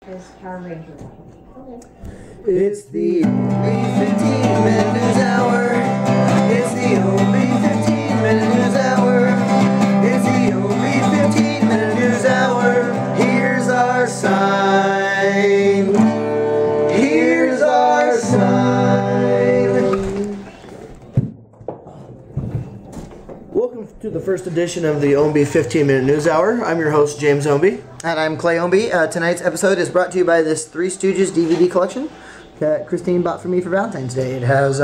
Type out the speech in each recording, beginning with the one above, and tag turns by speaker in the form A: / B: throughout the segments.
A: His Power Ranger. Okay.
B: It's the Ownbey 15-minute news hour. It's the Ownbey 15-minute news hour. It's the Ownbey 15-minute news hour. Here's our sign. Here's our sign. Welcome to the first edition of the Ownbey 15-minute news hour. I'm your host, James Ownbey.
C: And I'm Clay Ownbey. Tonight's episode is brought to you by this Three Stooges DVD collection that Christine bought for me for Valentine's Day. It has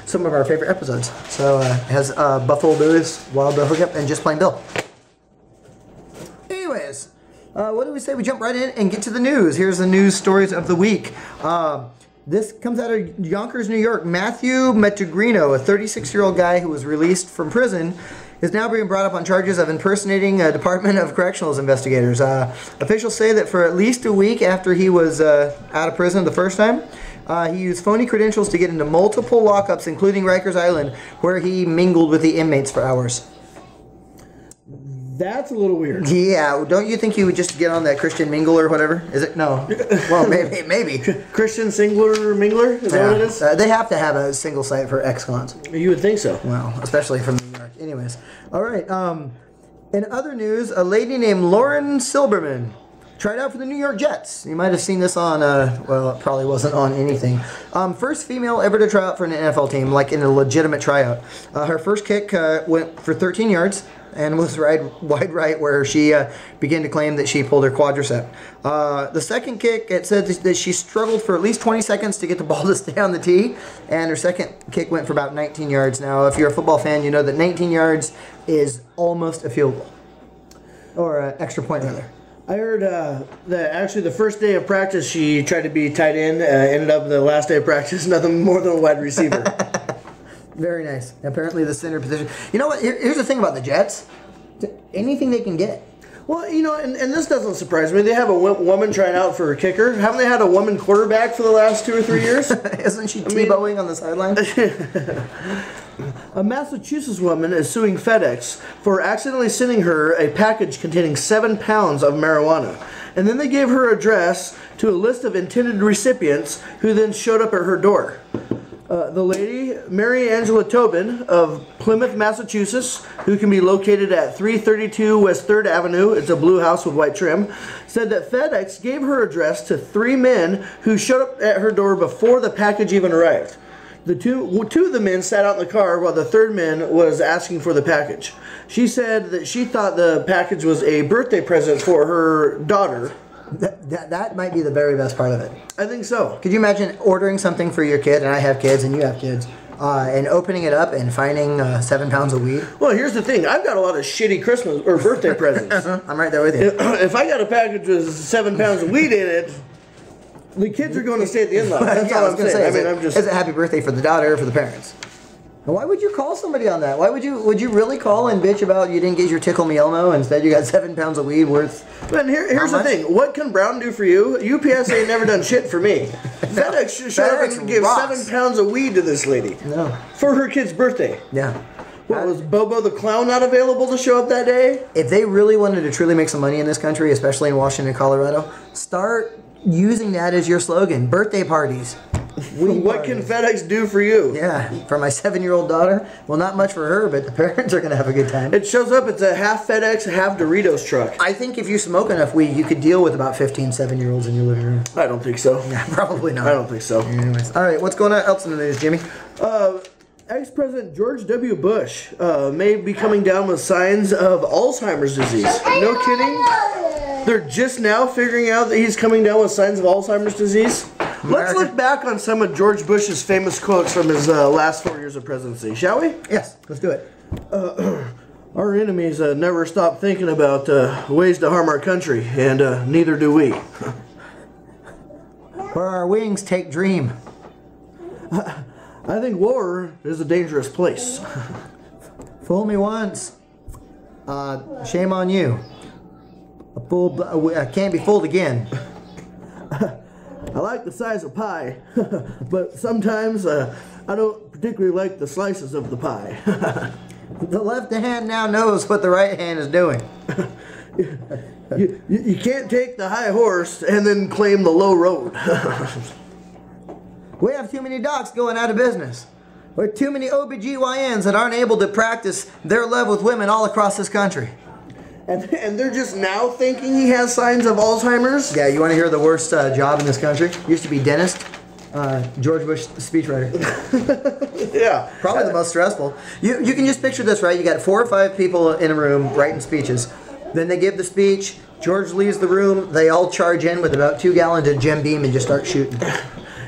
C: some of our favorite episodes. So it has Buffalo Bills, Wild Bill Hookup, and Just Plain Bill. Anyways, what do we say? We jump right in and get to the news. Here's the news stories of the week. This comes out of Yonkers, New York. Matthew Mettegrino, a 36-year-old guy who was released from prison, is now being brought up on charges of impersonating a Department of Correctionals investigators. Officials say that for at least a week after he was out of prison the first time, he used phony credentials to get into multiple lockups, including Rikers Island, where he mingled with the inmates for hours.
B: That's a little weird.
C: Yeah, don't you think you would just get on that Christian Mingle or whatever? Is it? No. Well, maybe.
B: Christian Singler Mingler? Is that what it is?
C: They have to have a single site for ex-cons.
B: You would think so.
C: Well, especially from New York. Anyways. All right. In other news, a lady named Lauren Silberman tried out for the New York Jets. You might have seen this on, well, it probably wasn't on anything. First female ever to try out for an NFL team, like in a legitimate tryout. Her first kick went for 13 yards. And was wide right, where she began to claim that she pulled her quadricep. The second kick, it said that she struggled for at least 20 seconds to get the ball to stay on the tee, and her second kick went for about 19 yards. Now, if you're a football fan, you know that 19 yards is almost a field goal, or an extra point rather.
B: I heard that actually the first day of practice she tried to be tight end, ended up the last day of practice nothing more than a wide receiver.
C: Very nice. Apparently the center position. You know what? Here's the thing about the Jets. Anything they can get.
B: Well, you know, and this doesn't surprise me. They have a woman trying out for a kicker. Haven't they had a woman quarterback for the last 2 or 3 years?
C: Isn't she Tebowing on the sideline?
B: A Massachusetts woman is suing FedEx for accidentally sending her a package containing 7 pounds of marijuana. And then they gave her address to a list of intended recipients who then showed up at her door. The lady, Mary Angela Tobin of Plymouth, Massachusetts, who can be located at 332 West 3rd Avenue, it's a blue house with white trim, said that FedEx gave her address to 3 men who showed up at her door before the package even arrived. Two of the men sat out in the car while the third man was asking for the package. She said that she thought the package was a birthday present for her daughter.
C: That might be the very best part of it.
B: I think so.
C: Could you imagine ordering something for your kid, and I have kids and you have kids, and opening it up and finding 7 pounds of weed?
B: Well, here's the thing. I've got a lot of shitty Christmas or birthday presents.
C: I'm right there with you.
B: If I got a package with 7 pounds of weed in it, the kids are going to stay at the in-law. That's all I'm saying.
C: Is it happy birthday for the daughter or for the parents? Why would you call somebody on that? Would you really call and bitch about you didn't get your Tickle Me Elmo, instead you got 7 pounds of weed worth?
B: But here's the thing. What can Brown do for you? UPS ain't never done shit for me. FedEx should show up and give 7 pounds of weed to this lady.
C: No.
B: For her kid's birthday.
C: Yeah.
B: What, was Bobo the Clown not available to show up that day?
C: If they really wanted to truly make some money in this country, especially in Washington, Colorado, start using that as your slogan. Birthday parties.
B: What can FedEx do for you?
C: Yeah, for my 7-year-old daughter. Well, not much for her, but the parents are going to have a good time.
B: It shows up, it's a half FedEx, half Doritos truck.
C: I think if you smoke enough weed, you could deal with about 15 7-year-olds in your living room.
B: I don't think so.
C: Yeah, probably not.
B: I don't think so.
C: Anyways. All right, what's going on else in the news, Jimmy?
B: Ex-President George W. Bush may be coming down with signs of Alzheimer's disease. No kidding? They're just now figuring out that he's coming down with signs of Alzheimer's disease. Let's look back on some of George Bush's famous quotes from his last 4 years of presidency, shall we?
C: Yes, let's do it.
B: Our enemies never stop thinking about ways to harm our country, and neither do we.
C: Where our wings take dream.
B: I think war is a dangerous place.
C: Fool me once. Shame on you. I can't be fooled again.
B: I like the size of pie, but sometimes I don't particularly like the slices of the pie.
C: The left hand now knows what the right hand is doing.
B: You can't take the high horse and then claim the low road.
C: We have too many docs going out of business. With too many OBGYNs that aren't able to practice their love with women all across this country.
B: And they're just now thinking he has signs of Alzheimer's?
C: Yeah, you want to hear the worst job in this country? Used to be dentist. George Bush speechwriter.
B: Yeah.
C: Probably the most stressful. You can just picture this, right? You got 4 or 5 people in a room writing speeches. Then they give the speech. George leaves the room. They all charge in with about 2 gallons of Jim Beam and just start shooting.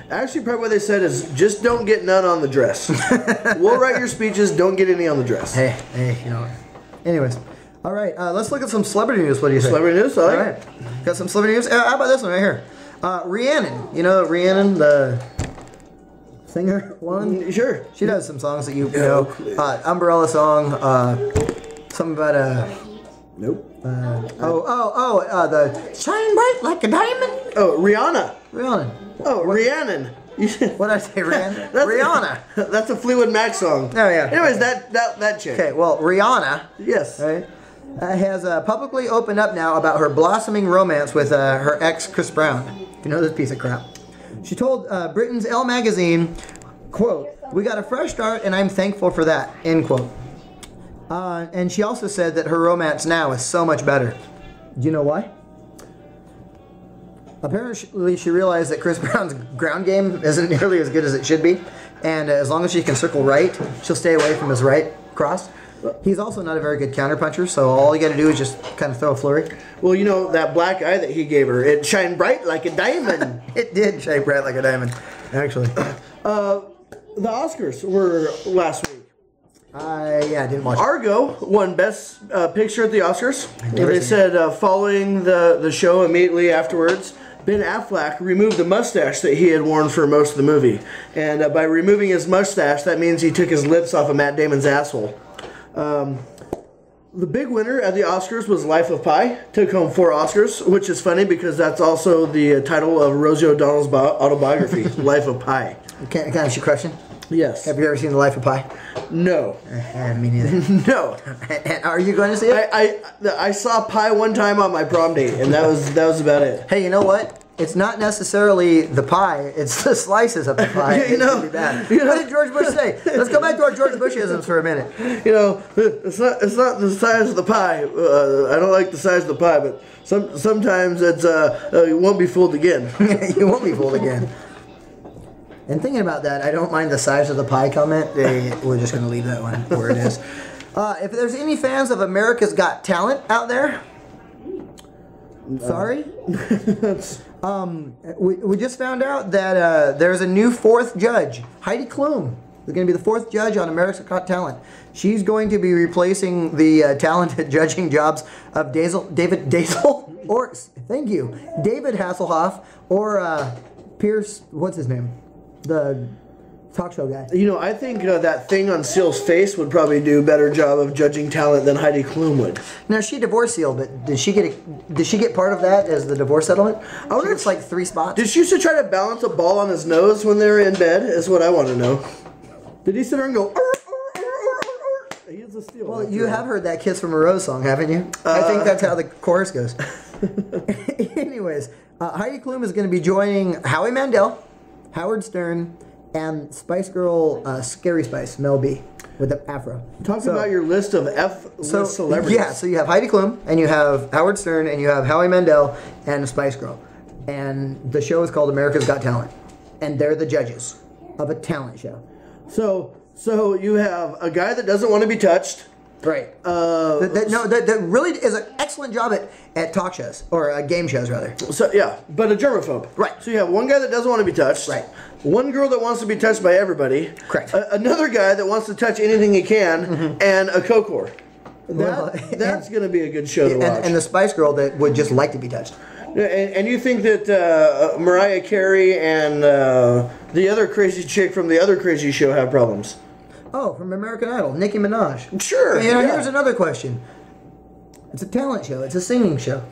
B: Actually, probably what they said is just don't get none on the dress. We'll write your speeches, don't get any on the dress.
C: Hey, you know. Anyways. All right, let's look at some celebrity news. What do you think?
B: Celebrity news? All
C: right. Got some celebrity news? How about this one right here? Rhiannon. You know Rhiannon, the singer one?
B: Sure.
C: She does some songs that you know. Umbrella song. Something about
B: Nope.
C: the shine bright like a diamond.
B: Oh, Rihanna.
C: Rihanna.
B: Oh, Rhiannon.
C: What did I say, Rihanna? Rihanna.
B: That's a Fleetwood Mac song.
C: Oh, yeah.
B: Anyways, that chick.
C: Okay, well, Rihanna.
B: Yes.
C: Right, has publicly opened up now about her blossoming romance with her ex, Chris Brown. You know this piece of crap. She told Britain's Elle magazine, quote, "We got a fresh start and I'm thankful for that," end quote. And she also said that her romance now is so much better. Do you know why? Apparently she realized that Chris Brown's ground game isn't nearly as good as it should be. And as long as she can circle right, she'll stay away from his right cross. He's also not a very good counterpuncher, so all you got to do is just kind of throw a flurry.
B: Well, you know, that black eye that he gave her, it shined bright like a diamond.
C: It did shine bright like a diamond, actually.
B: The Oscars were last week.
C: Yeah, I didn't watch it.
B: Argo won Best Picture at the Oscars. They said following the show immediately afterwards, Ben Affleck removed the mustache that he had worn for most of the movie. And by removing his mustache, that means he took his lips off of Matt Damon's asshole. The big winner at the Oscars was Life of Pi. Took home 4 Oscars, which is funny because that's also the title of Rosie O'Donnell's autobiography, Life of Pi.
C: Can I ask you a question?
B: Yes.
C: Have you ever seen The Life of Pi?
B: No.
C: Me neither.
B: No.
C: And are you going to see it?
B: I saw Pi one time on my prom date, and that was about it.
C: Hey, you know what? It's not necessarily the pie; it's the slices of the pie.
B: You know,
C: really bad.
B: You know,
C: what did George Bush say? Let's go back to our George Bushisms for a minute.
B: You know, it's not the size of the pie. I don't like the size of the pie, but sometimes it's you won't be fooled again.
C: You won't be fooled again. And thinking about that, I don't mind the size of the pie comment. We're just going to leave that one where it is. If there's any fans of America's Got Talent out there, sorry. We just found out that there's a new 4th judge. Heidi Klum is going to be the 4th judge on America's Got Talent. She's going to be replacing the talented judging jobs of David Hasselhoff or Pierce, what's his name? The talk show guy.
B: You know, I think that thing on Seal's face would probably do a better job of judging talent than Heidi Klum would.
C: Now she divorced Seal, but did she get part of that as the divorce settlement? I wonder if it's like 3 spots.
B: Did she used to try to balance a ball on his nose when they were in bed? Is what I want to know. Did he sit there and go? He is a Seal.
C: Well, you have heard that Kiss from a Rose song, haven't you? I think that's how the chorus goes. Anyways, Heidi Klum is going to be joining Howie Mandel, Howard Stern, and Spice Girl, Scary Spice, Mel B, with the afro.
B: Talk about your list of F-list celebrities.
C: Yeah, so you have Heidi Klum, and you have Howard Stern, and you have Howie Mandel, and Spice Girl. And the show is called America's Got Talent. And they're the judges of a talent show.
B: So you have a guy that doesn't want to be touched.
C: Right. That really is an excellent job at talk shows, or game shows, rather.
B: So yeah, but a germaphobe.
C: Right.
B: So you have one guy that doesn't want to be touched.
C: Right.
B: One girl that wants to be touched by everybody.
C: Correct.
B: Another guy that wants to touch anything he can, and a co-core. That's going to be a good show to watch.
C: And the Spice Girl that would just like to be touched.
B: And you think that Mariah Carey and the other crazy chick from the other crazy show have problems?
C: Oh, from American Idol, Nicki Minaj.
B: Sure.
C: Here's another question. It's a talent show. It's a singing show.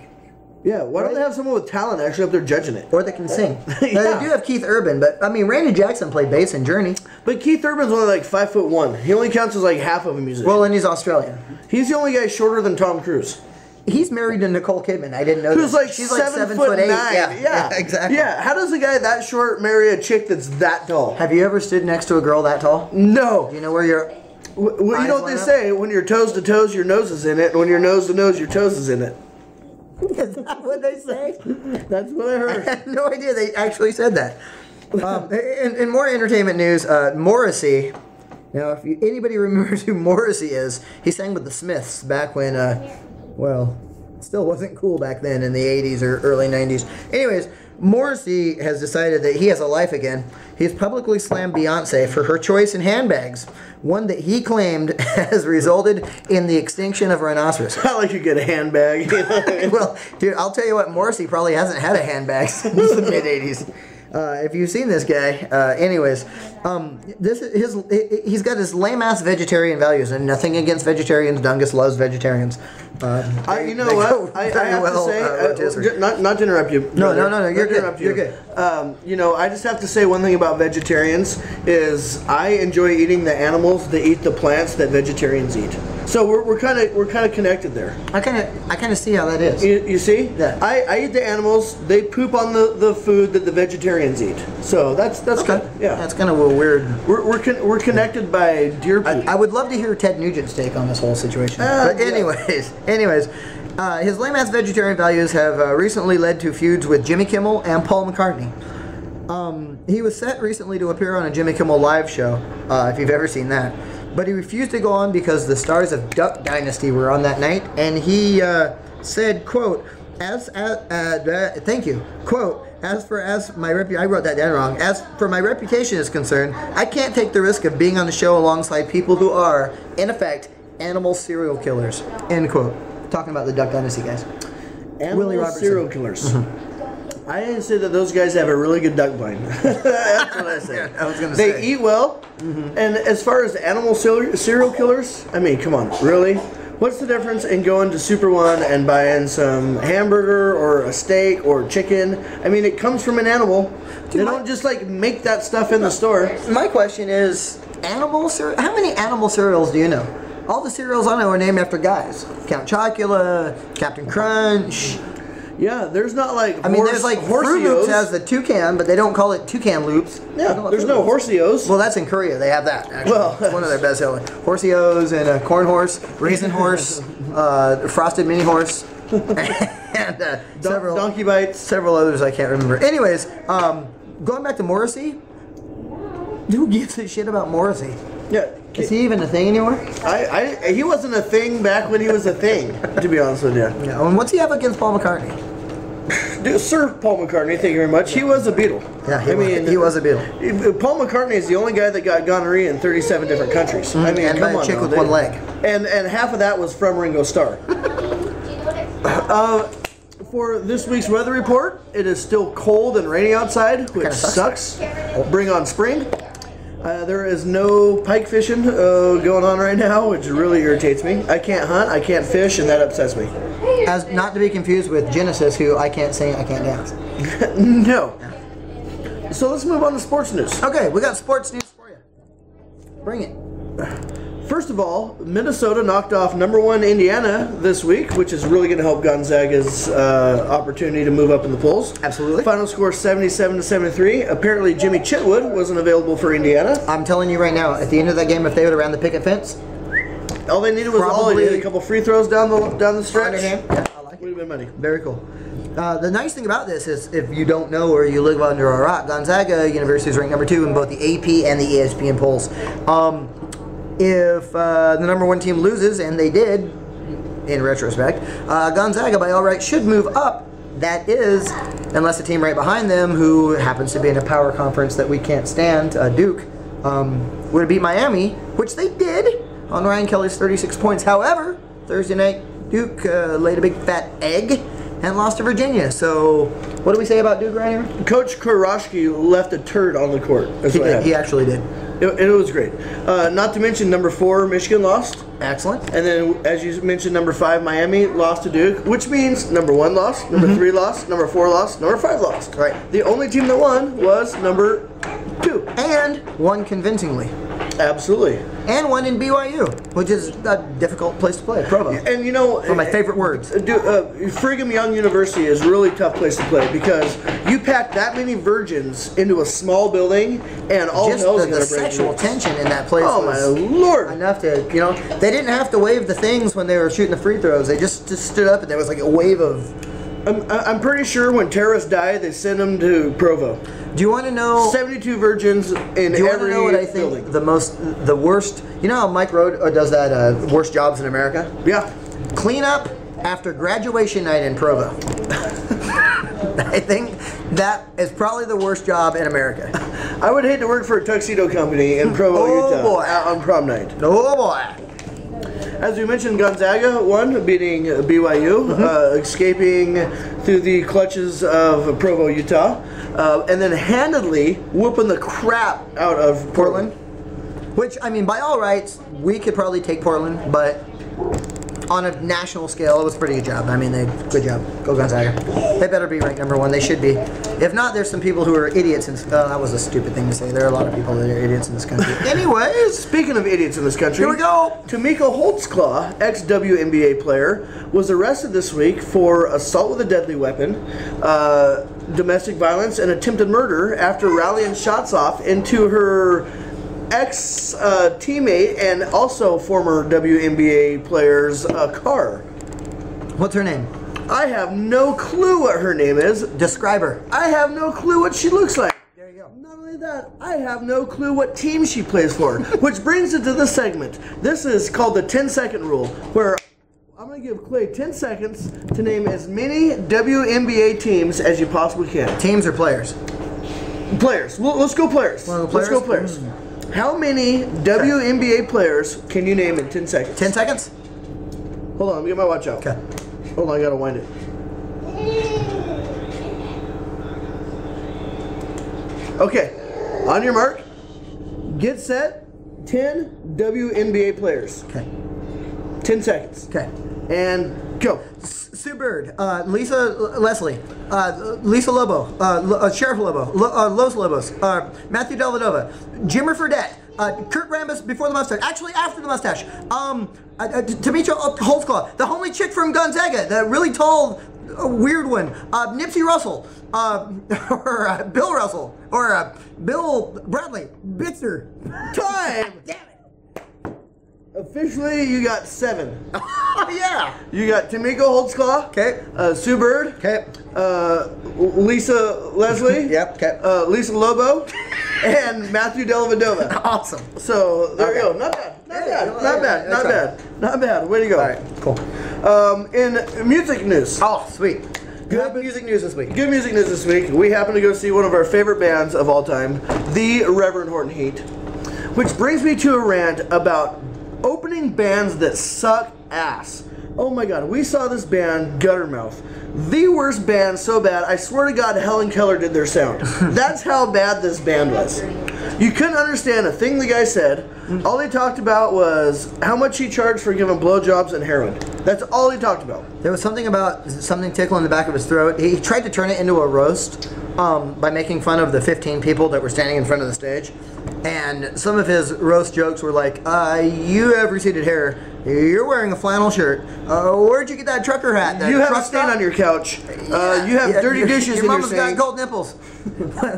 B: Yeah, why don't they have someone with talent actually up there judging it?
C: Or that can sing. Now, they do have Keith Urban, but, I mean, Randy Jackson played bass in Journey.
B: But Keith Urban's only like 5'1". He only counts as like half of a musician.
C: Well, and he's Australian.
B: He's the only guy shorter than Tom Cruise.
C: He's married to Nicole Kidman. I didn't know
B: Who's
C: that.
B: like
C: She's
B: seven
C: like
B: foot
C: 7'8".
B: nine.
C: Yeah, exactly.
B: Yeah, how does a guy that short marry a chick that's that tall?
C: Have you ever stood next to a girl that tall?
B: No.
C: Do you know where you're?
B: Well, you know what they say? When you're toes to toes, your nose is in it. And when you're nose to nose, your toes is in it.
C: Is that what they say?
B: That's what I
C: I
B: heard.
C: had no idea they actually said that. In more entertainment news, Morrissey. Now, if anybody remembers who Morrissey is, he sang with the Smiths back when, well, it still wasn't cool back then in the 80s or early 90s. Anyways, Morrissey has decided that he has a life again. He's publicly slammed Beyonce for her choice in handbags, one that he claimed has resulted in the extinction of rhinoceroses.
B: I like a good handbag.
C: Well, dude, I'll tell you what, Morrissey probably hasn't had a handbag since the mid-'80s. If you've seen this guy, anyways, he's got his lame-ass vegetarian values, and nothing against vegetarians. Dungus loves vegetarians.
B: You know what? I have to say, not to interrupt you.
C: No, you're
B: Interrupt
C: good. You're good.
B: You know, I just have to say one thing about vegetarians is I enjoy eating the animals that eat the plants that vegetarians eat. So we're kind of connected there.
C: I kind of see how that is.
B: You see?
C: Yeah.
B: I eat the animals. They poop on the food that the vegetarians eat. So that's
C: Okay.
B: good. Yeah.
C: That's kind of a weird.
B: We're connected by deer poop.
C: I would love to hear Ted Nugent's take on this whole situation. But anyways, his lame-ass vegetarian values have recently led to feuds with Jimmy Kimmel and Paul McCartney. He was set recently to appear on a Jimmy Kimmel live show, if you've ever seen that. But he refused to go on because the stars of Duck Dynasty were on that night, and he said, quote, thank you, quote, I wrote that down wrong. As for my reputation is concerned, I can't take the risk of being on the show alongside people who are, in effect, animal serial killers, end quote. Talking about the Duck Dynasty guys. Willie Robertson.
B: Serial killers. I say that those guys have a really good duck blind. That's what I say.
C: Yeah, I was gonna say.
B: They eat well, and as far as animal serial killers, I mean, come on, really? What's the difference in going to Super One and buying some hamburger or a steak or chicken? I mean, it comes from an animal. They don't just like make that stuff in the store.
C: My question is, how many animal cereals do you know? All the cereals I know are named after guys. Count Chocula, Captain Crunch.
B: Yeah, there's not like
C: there's like Fruit Loops has the toucan, but they don't call it toucan loops.
B: Yeah, there's no Horseos.
C: Well, that's in Korea. They have that, actually.
B: Well,
C: it's one of their best sellers. Horseos and Corn Horse, Raisin Horse, Frosted Mini Horse, and several
B: Donkey Bites.
C: Several others I can't remember. Anyways, going back to Morrissey, who gives a shit about Morrissey?
B: Yeah.
C: Is he even a thing anymore?
B: He wasn't a thing back when he was a thing, to be honest with you.
C: Yeah, and what's he have against Paul McCartney?
B: Dude, Sir Paul McCartney, thank you very much. He was a Beatle.
C: Yeah, he was a Beatle.
B: Paul McCartney is the only guy that got gonorrhea in 37 different countries. I mean,
C: and
B: come
C: by
B: on.
C: a chick with one leg.
B: And half of that was from Ringo Starr. For this week's weather report, it is still cold and rainy outside, which sucks. Bring on spring. There is no pike fishing going on right now, which really irritates me. I can't hunt, I can't fish, and that upsets me.
C: As not to be confused with Genesis, who I can't sing, I can't dance.
B: No. So let's move on to sports news.
C: Okay, we got sports news for you. Bring it.
B: First of all, Minnesota knocked off #1 Indiana this week, which is really going to help Gonzaga's opportunity to move up in the polls.
C: Absolutely.
B: Final score 77-73. Apparently, Jimmy Chitwood wasn't available for Indiana.
C: I'm telling you right now, at the end of that game, if they would have ran the picket fence,
B: all they needed was a couple free throws down the stretch.
C: Yeah, I like it.
B: Would have been money.
C: Very cool. The nice thing about this is, if you don't know or you live under a rock, Gonzaga University is ranked #2 in both the AP and the ESPN polls. If the #1 team loses, and they did, in retrospect, Gonzaga, by all rights, should move up. That is, unless the team right behind them, who happens to be in a power conference that we can't stand, Duke, would have beat Miami, which they did on Ryan Kelly's 36 points. However, Thursday night, Duke laid a big fat egg and lost to Virginia. So, what do we say about Duke right here?
B: Coach Kuroshki left a turd on the court.
C: He actually did.
B: It was great. Not to mention #4, Michigan lost.
C: Excellent.
B: And then, as you mentioned, #5, Miami lost to Duke, which means #1 lost, #3 lost, #4 lost, #5 lost.
C: Right.
B: The only team that won was #2.
C: And won convincingly.
B: Absolutely.
C: And one in BYU, which is a difficult place to play, Provo.
B: And you know,
C: One of my favorite words.
B: Brigham Young University is a really tough place to play because you pack that many virgins into a small building, and all
C: Just
B: hell's
C: the
B: gonna break
C: sexual
B: loose.
C: tension in that place
B: Oh my
C: was
B: lord!
C: enough to, you know, they didn't have to wave the things when they were shooting the free throws. They just stood up and there was like a wave of...
B: I'm pretty sure when terrorists die, they send them to Provo.
C: Do you want to know...
B: 72 virgins in every
C: Do you want to know what I think
B: building.
C: the worst... You know how Mike Rowe does that worst jobs in America?
B: Yeah.
C: Clean up after graduation night in Provo. I think that is probably the worst job in America.
B: I would hate to work for a tuxedo company in Provo, Utah
C: boy.
B: on prom night.
C: Oh boy.
B: As we mentioned, Gonzaga won, beating BYU, escaping through the clutches of Provo, Utah, and then handedly whooping the crap out of Portland.
C: Which, I mean, by all rights, we could probably take Portland, but on a national scale, it was a pretty good job. I mean, good job. Go Gonzaga. They better be ranked #1. They should be. If not, there's some people who are idiots. That was a stupid thing to say. There are a lot of people that are idiots in this country. Anyways,
B: Speaking of idiots in this country,
C: here we go.
B: Tamika Holtzclaw, ex-WNBA player, was arrested this week for assault with a deadly weapon, domestic violence, and attempted murder after rallying shots off into her ex-teammate and also former WNBA player's car.
C: What's her name?
B: I have no clue what her name is.
C: Describe her.
B: I have no clue what she looks like.
C: There you go.
B: Not only that, I have no clue what team she plays for. Which brings it to this segment. This is called the 10-second rule, where I'm going to give Clay 10 seconds to name as many WNBA teams as you possibly can.
C: Teams or players?
B: Players. Let's go players.
C: Wanna go
B: Let's go
C: players?
B: players. How many WNBA players can you name in 10 seconds?
C: 10 seconds?
B: Hold on, let me get my watch out.
C: Okay.
B: Hold on, I gotta wind it. Okay, on your mark, get set, 10 WNBA players.
C: Okay.
B: 10 seconds.
C: Okay.
B: And go.
C: Sue Bird, Lisa Leslie, Lisa Lobo, Sheriff Lobo, Los Lobos, Matthew Dellavedova, Jimmer Fredette, Kurt Rambis before the mustache, actually after the mustache, Tamika Holtzclaw, the homely chick from Gonzaga, the really tall, weird one, Nipsey Russell, or Bill Russell, or Bill Bradley, Bitzer.
B: Time!
C: Damn it!
B: Officially, you got 7.
C: Oh, yeah!
B: You got Tamika Holtzclaw.
C: Okay.
B: Sue Bird.
C: Okay.
B: Lisa Leslie.
C: Yep, okay.
B: Lisa Lobo. And Matthew Dellavedova.
C: Awesome.
B: So, there you
C: Okay.
B: go. Not bad. Not
C: Yeah,
B: bad. Not bad. Not
C: that's
B: bad. Not bad. Way to go.
C: All right, cool.
B: In music news.
C: Oh, sweet. Good music news this week.
B: Good music news this week. We happen to go see one of our favorite bands of all time, the Reverend Horton Heat. Which brings me to a rant about opening bands that suck ass. Oh my god, we saw this band, Guttermouth. The worst band, so bad, I swear to god Helen Keller did their sound. That's how bad this band was. You couldn't understand a thing the guy said. All he talked about was how much he charged for giving blowjobs and heroin. That's all he talked about.
C: There was something about something tickling the back of his throat. He tried to turn it into a roast by making fun of the 15 people that were standing in front of the stage. And some of his roast jokes were like, you have receded hair, you're wearing a flannel shirt, where'd you get that trucker hat? That
B: You have a
C: truck
B: stain
C: stop?
B: on your couch. You have dirty dishes
C: your
B: in your
C: mama's
B: sink.
C: got gold nipples.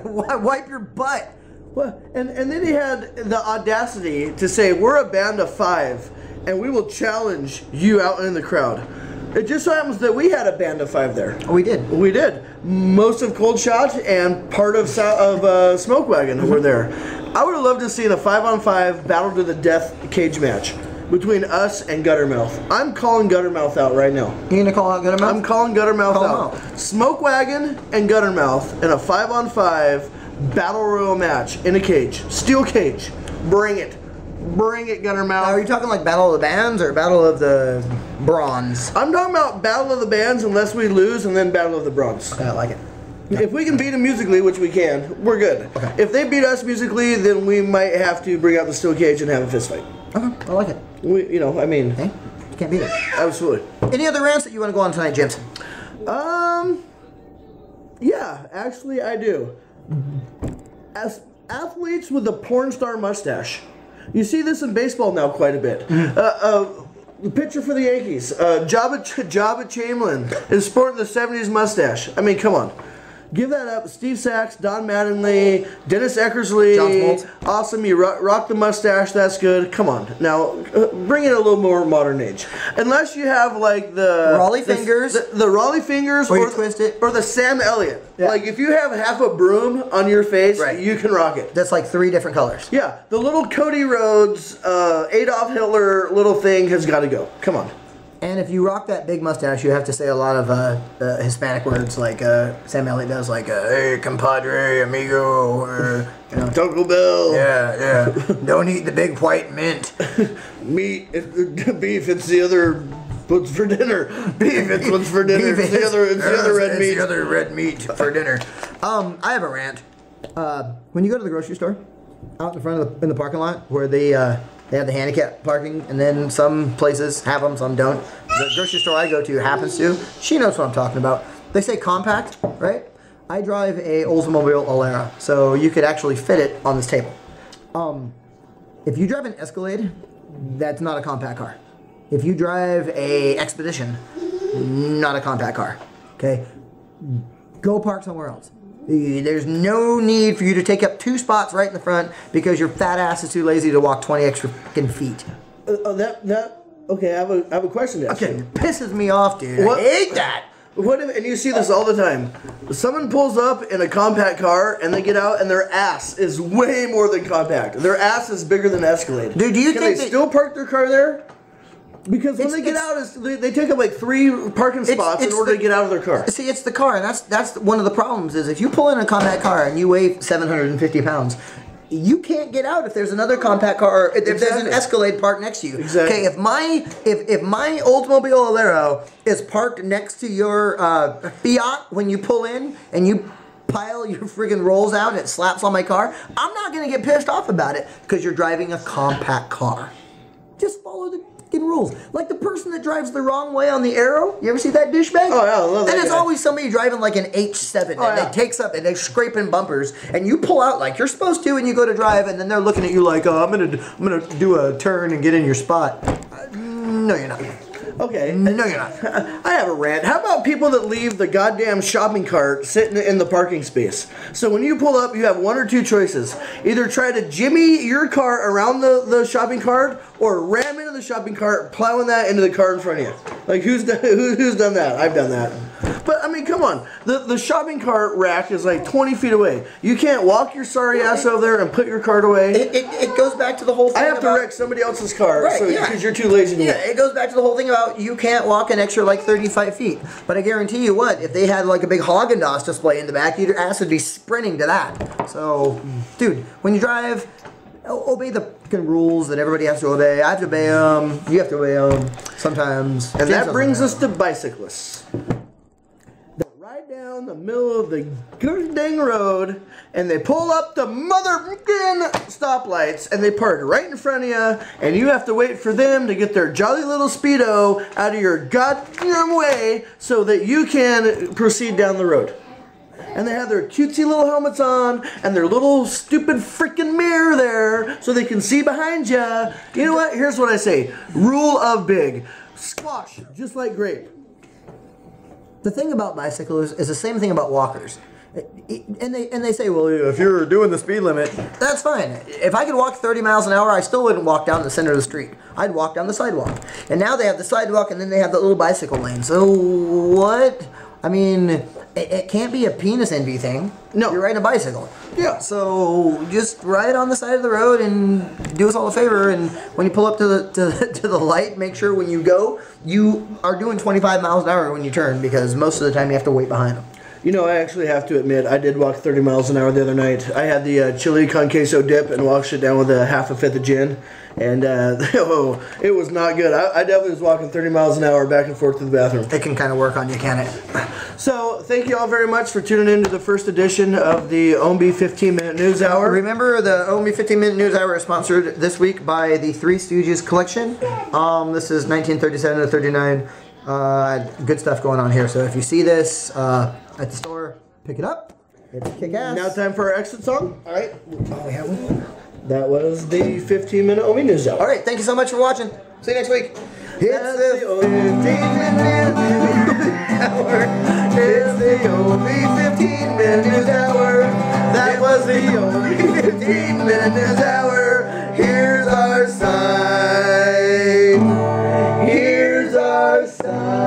C: Wipe your butt.
B: Well, and then he had the audacity to say, we're a band of 5, and we will challenge you out in the crowd. It just so happens that we had a band of 5 there.
C: We did.
B: We did. Most of Cold Shot and part of Smoke Wagon were there. I would have loved to see a 5-on-5 battle to the death cage match between us and Guttermouth. I'm calling Guttermouth out right now.
C: You gonna call out Guttermouth?
B: I'm calling Guttermouth
C: Call
B: out.
C: him out.
B: Smoke Wagon and Guttermouth in a 5-on-5 battle royal match in a cage. Steel cage. Bring it. Bring it, Guttermouth.
C: Now, are you talking like Battle of the Bands or Battle of the Bronze?
B: I'm talking about Battle of the Bands unless we lose, and then Battle of the Bronze.
C: I like it.
B: If we can beat them musically, which we can, we're good.
C: Okay.
B: If they beat us musically, then we might have to bring out the steel cage and have a fist fight.
C: Okay, I like it.
B: I mean,
C: Hey, you can't beat it.
B: absolutely.
C: Any other rants that you want to go on tonight, James?
B: Yeah, actually I do. As athletes with a porn star mustache You see this in baseball now quite a bit. The pitcher for the Yankees, Jabba Chamberlain, is sporting the 70s mustache. I mean, come on. Give that up. Steve Sachs, Don Mattingly, Dennis Eckersley.
C: John Smoltz.
B: Awesome. You rock the mustache. That's good. Come on. Now, bring it a little more modern age. Unless you have, like, the...
C: Raleigh fingers.
B: The Raleigh fingers.
C: Or you twist it.
B: Or the Sam Elliott.
C: Yeah.
B: Like, if you have half a broom on your face,
C: right.
B: you can rock it.
C: That's like 3 different colors.
B: Yeah. The little Cody Rhodes, Adolf Hitler little thing has got to go. Come on.
C: And if you rock that big mustache, you have to say a lot of Hispanic words like Sam Elliott does, like, hey, compadre, amigo, or, you know.
B: Taco Bell.
C: Yeah. Don't eat the big white mint.
B: Meat, beef, it's the other what's for dinner. Beef, it's what's for dinner. It's the other red meat.
C: It's the other red meat for dinner. I have a rant. When you go to the grocery store, out in front in the parking lot, where they have the handicap parking, and then some places have them, some don't. The grocery store I go to happens to. She knows what I'm talking about. They say compact, right? I drive a Oldsmobile Alera, so you could actually fit it on this table. If you drive an Escalade, that's not a compact car. If you drive a Expedition, not a compact car. Okay? Go park somewhere else. There's no need for you to take up 2 spots right in the front because your fat ass is too lazy to walk 20 extra fucking feet.
B: Okay, I have a question to ask you.
C: It pisses me off, dude.
B: What?
C: I hate that.
B: What if, and you see this all the time. Someone pulls up in a compact car and they get out and their ass is way more than compact. Their ass is bigger than Escalade.
C: Dude, do you
B: Can
C: think
B: they still park their car there? Because when they get out, they take up like 3 parking spots in order to get out of their car.
C: See, it's the car, and that's one of the problems. Is if you pull in a compact car and you weigh 750 pounds, you can't get out if there's another compact car. If there's an Escalade parked next to you.
B: Exactly.
C: Okay, if my Oldsmobile Alero is parked next to your Fiat when you pull in and you pile your friggin' rolls out and it slaps on my car, I'm not gonna get pissed off about it because you're driving a compact car. Just follow the rules. Like the person that drives the wrong way on the Arrow. You ever see that douchebag?
B: Oh, yeah, I love that
C: And it's
B: guy.
C: always somebody driving like an H7 and it takes up and they're scraping bumpers and you pull out like you're supposed to and you go to drive and then they're looking at you like, oh, I'm gonna do a turn and get in your spot. No, you're not.
B: Okay.
C: No, you're not.
B: I have a rant. How about people that leave the goddamn shopping cart sitting in the parking space? So when you pull up, you have 1 or 2 choices. Either try to jimmy your car around the shopping cart or ram into the shopping cart, plowing that into the car in front of you. Like, who's done that? I've done that. But, I mean, come on. The shopping cart rack is like 20 feet away. You can't walk your sorry ass over there and put your cart away.
C: It goes back to the whole thing
B: I have to wreck somebody else's car
C: Right,
B: because you're too lazy to walk.
C: Yeah, it goes back to the whole thing about you can't walk an extra like 35 feet. But I guarantee you what, if they had like a big Haagen-Dazs display in the back, your ass would be sprinting to that. So, dude, when you drive, obey the fucking rules that everybody has to obey. I have to obey them. You have to obey them sometimes.
B: And that brings us to bicyclists. They ride down the middle of the good dang road and they pull up the motherfucking stoplights and they park right in front of you and you have to wait for them to get their jolly little Speedo out of your goddamn way so that you can proceed down the road. And they have their cutesy little helmets on and their little stupid freaking mirror there so they can see behind you. You know what? Here's what I say. Rule of big. Squash, just like grape.
C: The thing about bicycles is the same thing about walkers. And they say, well, if you're doing the speed limit, that's fine. If I could walk 30 miles an hour, I still wouldn't walk down the center of the street. I'd walk down the sidewalk. And now they have the sidewalk and then they have the little bicycle lane. So what? I mean, it can't be a penis envy thing. No. You're riding a bicycle.
B: Yeah.
C: So just ride on the side of the road and do us all a favor. And when you pull up to the light, make sure when you go, you are doing 25 miles an hour when you turn because most of the time you have to wait behind them.
B: You know, I actually have to admit, I did walk 30 miles an hour the other night. I had the chili con queso dip and washed it down with a half a fifth of gin. And it was not good. I definitely was walking 30 miles an hour back and forth to the bathroom.
C: It can kind of work on you, can it?
B: So, thank you all very much for tuning in to the first edition of the Ownbey 15-Minute News Hour.
C: Remember, the Ownbey 15-Minute News Hour is sponsored this week by the Three Stooges collection. This is 1937 to 39. Good stuff going on here. So if you see this at the store, pick it up. It's kick-ass.
B: Now time for our exit song.
C: All right. Oh, we have one.
B: that was the 15-minute Ownbey News Hour.
C: All right, thank you so much for watching. See you next week.
B: It's the 15-minute News Hour. It's the Ownbey 15-minute News Hour. That was the Ownbey 15-minute News Hour. Here's our sign. Here's our sign.